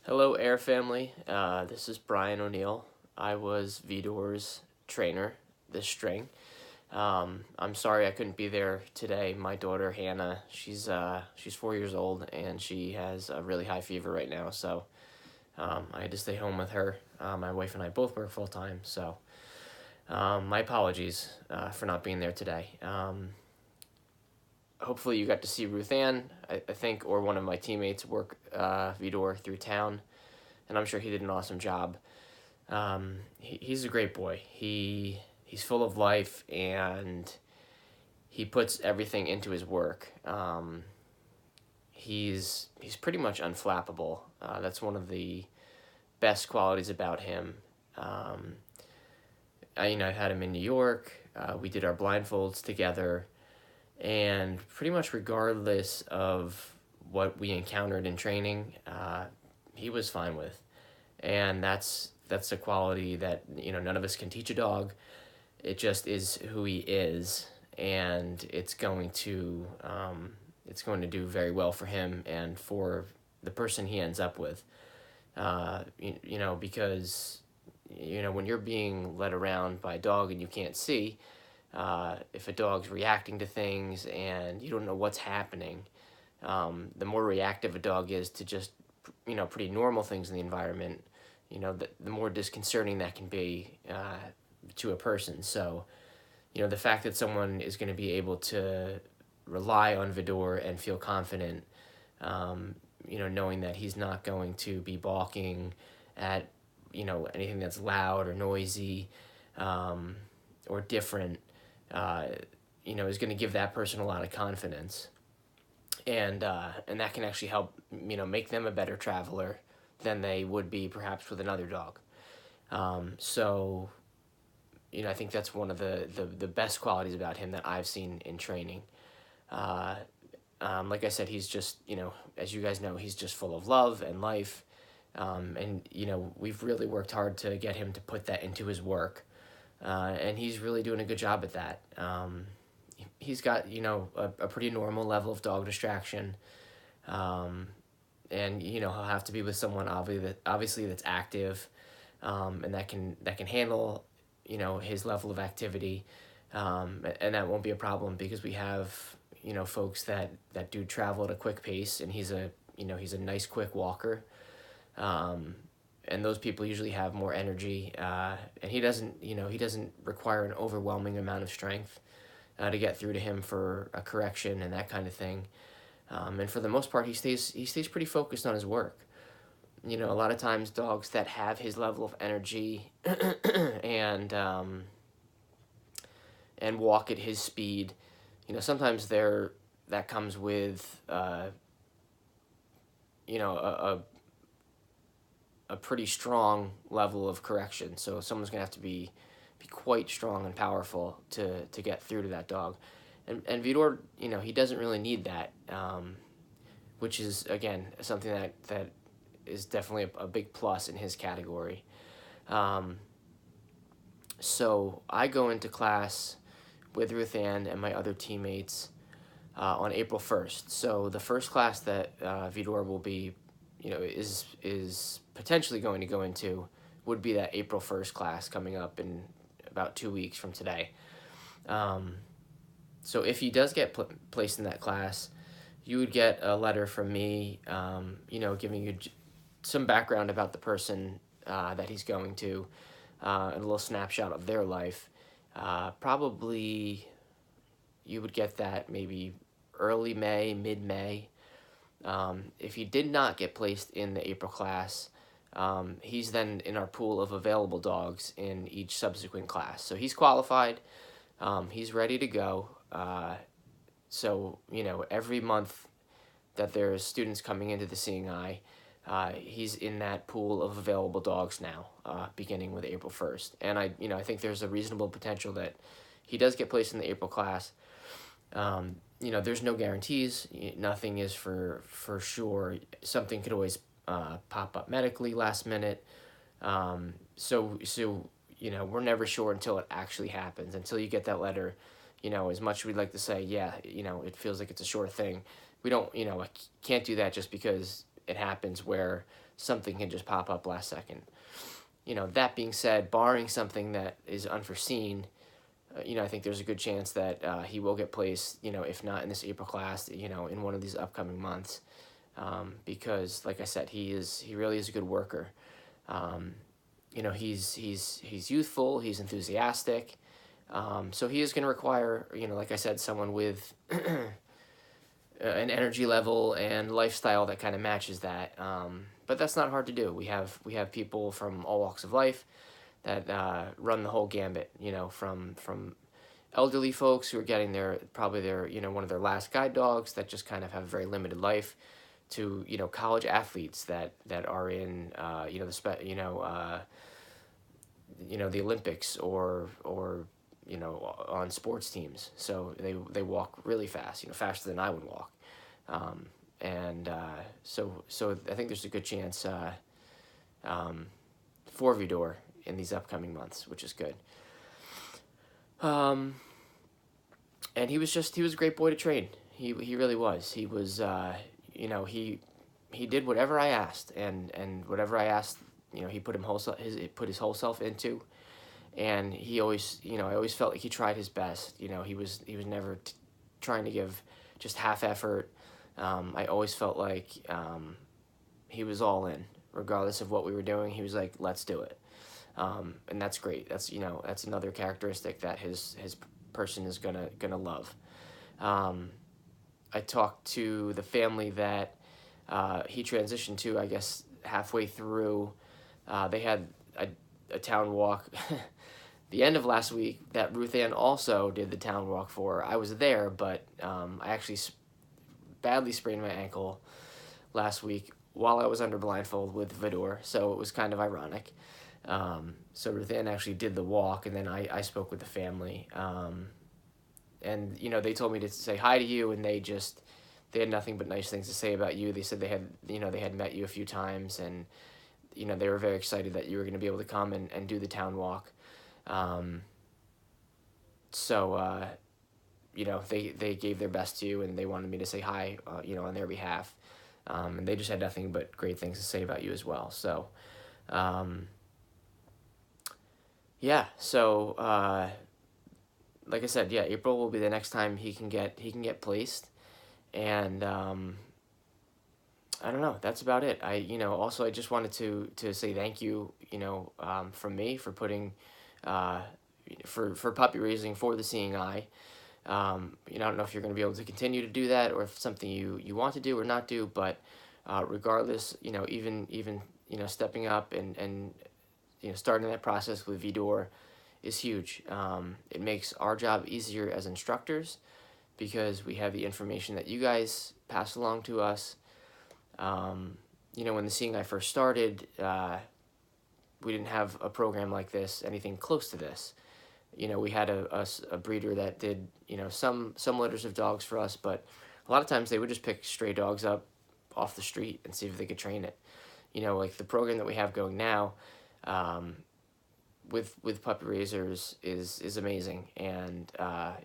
Hello, Air Family. This is Brian O'Neill. I was Vidor's trainer this string. I'm sorry I couldn't be there today. My daughter Hannah, she's 4 years old and she has a really high fever right now. So I had to stay home with her. My wife and I both work full time. So my apologies for not being there today. Hopefully you got to see Ruth Ann, I think, or one of my teammates work Vidor through town, and I'm sure he did an awesome job. He's a great boy. He's full of life, and he puts everything into his work. He's pretty much unflappable. That's one of the best qualities about him. I had him in New York. We did our blindfolds together, and pretty much regardless of what we encountered in training, he was fine with, and that's a quality that none of us can teach a dog. It just is who he is, and it's going to do very well for him and for the person he ends up with. Because when you're being led around by a dog and you can't see, if a dog's reacting to things and you don't know what's happening, the more reactive a dog is to just pretty normal things in the environment, the more disconcerting that can be to a person. So, the fact that someone is going to be able to rely on Vidor and feel confident, knowing that he's not going to be balking at, anything that's loud or noisy, or different, is going to give that person a lot of confidence. And that can actually help, make them a better traveler than they would be perhaps with another dog. So, I think that's one of the best qualities about him that I've seen in training. Like I said, he's just, as you guys know, he's just full of love and life. And we've really worked hard to get him to put that into his work. And he's really doing a good job at that. He's got, a pretty normal level of dog distraction. And, he'll have to be with someone obviously that's active, and that can handle, his level of activity. And that won't be a problem because we have, folks that do travel at a quick pace, and he's a nice quick walker. And those people usually have more energy, and he doesn't require an overwhelming amount of strength to get through to him for a correction and that kind of thing. And for the most part, he stays pretty focused on his work. A lot of times dogs that have his level of energy and walk at his speed, sometimes that comes with a pretty strong level of correction. So someone's gonna have to be quite strong and powerful to get through to that dog. And Vidor, he doesn't really need that, which is, again, something that is definitely a big plus in his category. So I go into class with Ruth Ann and my other teammates on April 1st. So the first class that Vidor will be, is potentially going to go into would be that April 1st class coming up in about 2 weeks from today. So if he does get placed in that class, you would get a letter from me, giving you some background about the person that he's going to, and a little snapshot of their life. Probably you would get that maybe early May, mid-May. If he did not get placed in the April class, he's then in our pool of available dogs in each subsequent class. So he's qualified. He's ready to go. So, every month that there's students coming into the Seeing Eye, he's in that pool of available dogs now, beginning with April 1st. And I think there's a reasonable potential that he does get placed in the April class. There's no guarantees. Nothing is for sure. Something could always pop up medically last minute. So we're never sure until it actually happens, until you get that letter. As much as we'd like to say, yeah, it feels like it's a sure thing. We don't, I can't do that just because it happens where something can just pop up last second. That being said, barring something that is unforeseen, I think there's a good chance that he will get placed, if not in this April class, in one of these upcoming months. Because, like I said, he really is a good worker. He's youthful, he's enthusiastic. So he is going to require, like I said, someone with an energy level and lifestyle that kind of matches that. But that's not hard to do. We have people from all walks of life that run the whole gambit. From elderly folks who are getting probably their one of their last guide dogs that just kind of have a very limited life, to college athletes that are in the Olympics or on sports teams. So they walk really fast, faster than I would walk. And so I think there's a good chance for Vidor in these upcoming months, which is good. And he was a great boy to train. He really was. He was he did whatever I asked, and whatever I asked, he put his whole self into. And he always, I always felt like he tried his best. He was never trying to give just half effort. I always felt like he was all in, regardless of what we were doing. He was like, let's do it. And that's great. That's another characteristic that his person is gonna love. I talked to the family that he transitioned to, I guess, halfway through. They had a town walk the end of last week that Ruth Ann also did the town walk for. I was there, but I actually badly sprained my ankle last week while I was under blindfold with Vidor, so it was kind of ironic. So Ruth Ann actually did the walk, and then I spoke with the family. And they told me to say hi to you, and they had nothing but nice things to say about you. They said they had met you a few times, and they were very excited that you were going to be able to come and do the town walk. So they gave their best to you, and they wanted me to say hi, on their behalf. And they just had nothing but great things to say about you as well. So, yeah. So, like I said, yeah, April will be the next time he can get placed, and I don't know. That's about it. Also I just wanted to say thank you, from me for putting, for puppy raising for the Seeing Eye. I don't know if you're going to be able to continue to do that, or if it's something you want to do or not do, but regardless, even stepping up and starting that process with Vidor is huge. It makes our job easier as instructors because we have the information that you guys pass along to us. When the Seeing Eye first started, we didn't have a program like this, anything close to this. We had a breeder that did, some litters of dogs for us, but a lot of times they would just pick stray dogs up off the street and see if they could train it. Like the program that we have going now, with puppy raisers is amazing, and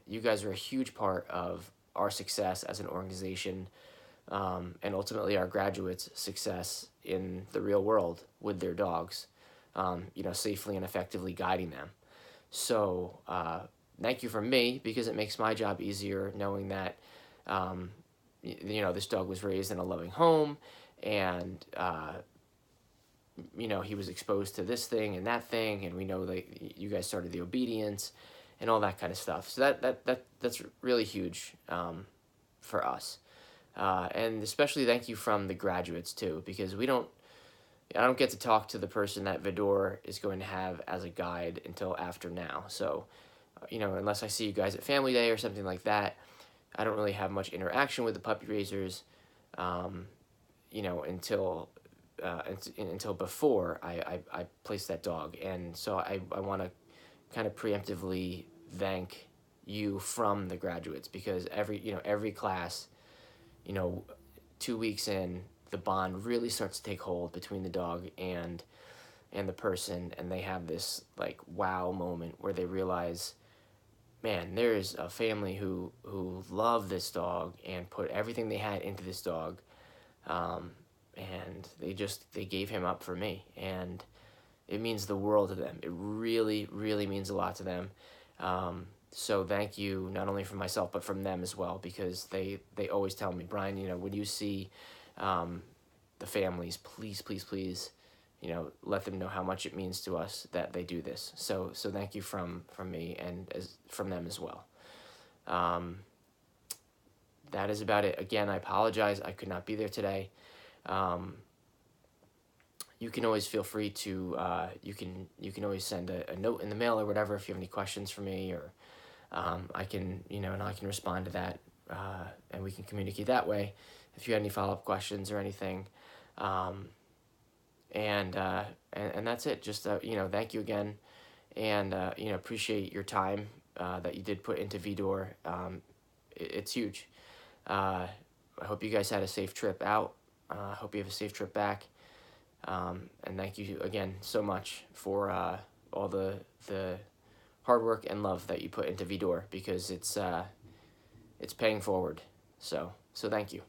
you guys are a huge part of our success as an organization, and ultimately our graduates' success in the real world with their dogs, safely and effectively guiding them. So thank you from me, because it makes my job easier knowing that this dog was raised in a loving home, and he was exposed to this thing and that thing, and we know that you guys started the obedience and all that kind of stuff. So that's really huge for us. And especially thank you from the graduates too, because I don't get to talk to the person that Vidor is going to have as a guide until after now. So, unless I see you guys at Family Day or something like that, I don't really have much interaction with the puppy raisers, until before I place that dog. And so I want to kind of preemptively thank you from the graduates, because every class, 2 weeks in, the bond really starts to take hold between the dog and the person, and they have this like wow moment where they realize, man, there's a family who love this dog and put everything they had into this dog, and they gave him up for me, and it means the world to them. It really, really means a lot to them. So thank you, not only from myself, but from them as well, because they always tell me, Brian, when you see the families, please, please, please, let them know how much it means to us that they do this. So thank you from me and from them as well. That is about it. Again, I apologize. I could not be there today. You can always feel free to you can always send a note in the mail or whatever if you have any questions for me, or I can and I can respond to that, and we can communicate that way if you had any follow-up questions or anything. And that's it. Just thank you again, and appreciate your time that you did put into Vidor. It's huge. I hope you guys had a safe trip out. I hope you have a safe trip back. And thank you again so much for all the hard work and love that you put into Vidor, because it's paying forward. So thank you.